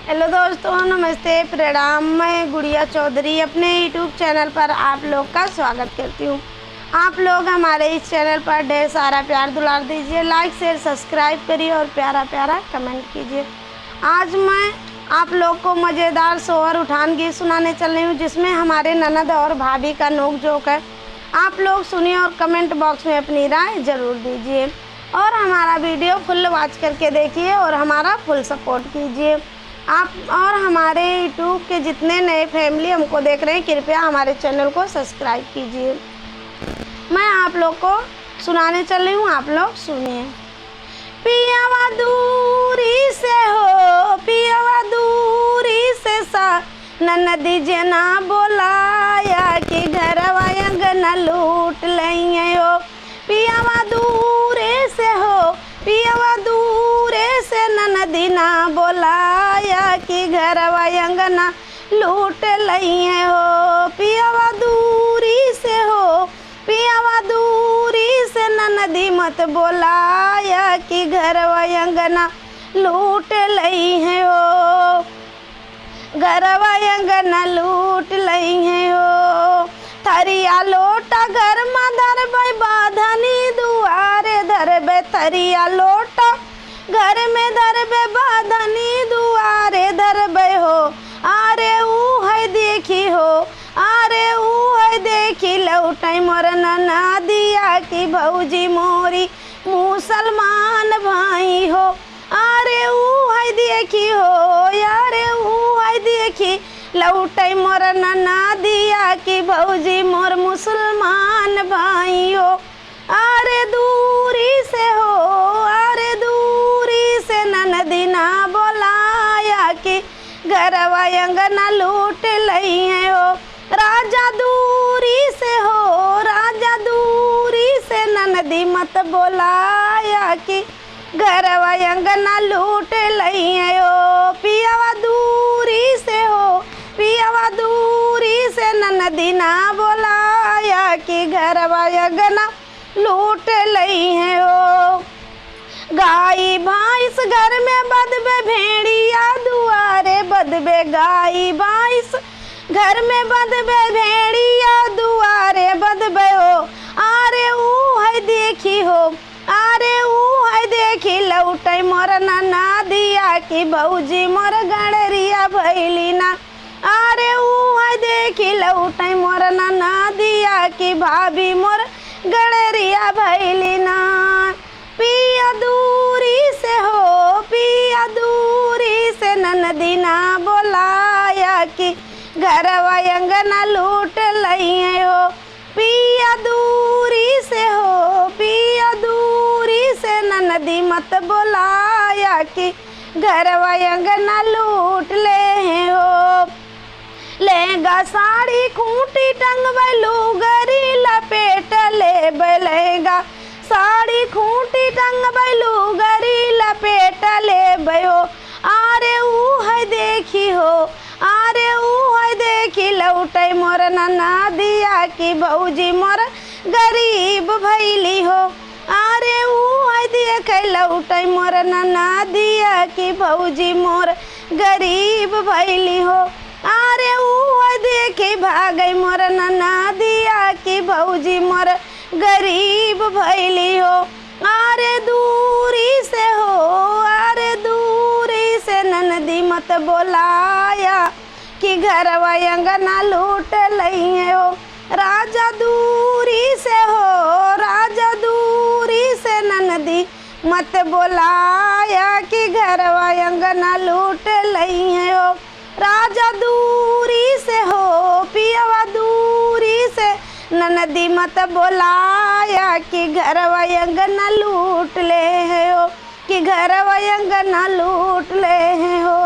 Hello दोस्तों, नमस्ते, प्रणाम। मैं गुड़िया चौधरी अपने यूट्यूब चैनल पर आप लोग का स्वागत करती हूँ। आप लोग हमारे इस चैनल पर ढेर सारा प्यार दुलार दीजिए, लाइक शेयर सब्सक्राइब करिए और प्यारा प्यारा कमेंट कीजिए। आज मैं आप लोग को मज़ेदार सोहर उठान गीत सुनाने चल रही हूँ, जिसमें हमारे ननद और भाभी का नोक झोंक है। आप लोग सुनिए और कमेंट बॉक्स में अपनी राय ज़रूर दीजिए और हमारा वीडियो फुल वॉच करके देखिए और हमारा फुल सपोर्ट कीजिए। आप और हमारे यूट्यूब के जितने नए फैमिली हमको देख रहे हैं, कृपया हमारे चैनल को सब्सक्राइब कीजिए। मैं आप लोग को सुनाने चल रही हूँ, आप लोग सुनिए। पियावा दूरी से हो, पियावा दूरी से सा ननदी जना बोलाया कि घरवा अंगना लूट लइए हो। पियावा दूरे से हो, पियावा दूरे से ननदी ना बोलाया कि घरवा अंगना लूट लइए हो। पियावा दूरी से हो, पियावा दूरी से ननदी मत बोलाया कि घरवा अंगना लूट लइए हो। घरवा अंगना लूट लइए हो। थरिया लोटा घर में धरबै, बाधनी दुआरे धरबै। थरिया लोटा घर में धरबै, बाधनी दुआरे धरबै हो। आरे ऊ है देखी हो, आरे ऊ है देखी लौटै मोर ननदिया की भौजी मोरी मुसलमान भाई हो। आरे ऊ है देखी हो, यारे ऊ है देखी लौटै मोर ननदिया की भौजी मोर मुसलमान भाई हो। आरे दूरी से हो, आरे दूरी से ननदी ना बोलाया कि घरवा अंगना लूट लइए हो। राजा दूरी से हो, राजा दूरी से ननदी मत बोलाया कि घरवा अंगना लूट लइए हो। पियावा दूरी से हो, पियावा दूरी से ननदी ना बोलाया कि घरवा अंगना लूट लइए हो। गाई भैंस घर में बदबे, भेड़िया दुआरे बदबे। गाई भैंस घर में बदबे, भेड़िया दुआरे बदबे हो। आरे ऊ है देखी हो, आरे ऊ है देखी लौटै मोर ननदिया की भौजी मोर गणरिया भैली ना। आरे ऊ है देखी लौटै मोर ननदिया की भाभी मोर गणरिया भैली ना। पिया दूरी से हो, पिया दूरी से ननदी ना बोलाया कि घरवा अंगना लूट लइए हो। पिया दूरी से हो, पिया दूरी से ननदी मत बोलाया कि घरवा अंगना लूट ले हो। लहंगा साड़ी खूंटी टंगबै, लुगरी लपेट लेबै। लहंगा साड़ी खूंटी टंगबै, लुगरी लपेट लेबै हो। आरे ऊ है देखी हो, आरे ऊ है देखी लौटै मोर ननदिया की भौजी मोर गरीब भैली हो। आरे ऊ है देखे लौटै मोर ननदिया की भौजी मोर गरीब भैली हो। आरे ऊ है देखी भागै मोर ननदिया की भौजी मोर गरीब भैली हो। आरे दूरी से हो, आरे दूरी से ननदी मत बोलाया कि घरवा अंगना लूट लइए हो। राजा दूरी से हो, राजा दूरी से ननदी मत बोलाया कि घरवा अंगना लूट लइए हो। राजा दूरी से हो, पियावा दूरी से ननदी मत बोलाया कि घरवा अंगना लूट ले हो, कि घरवा अंगना लूट ले हो।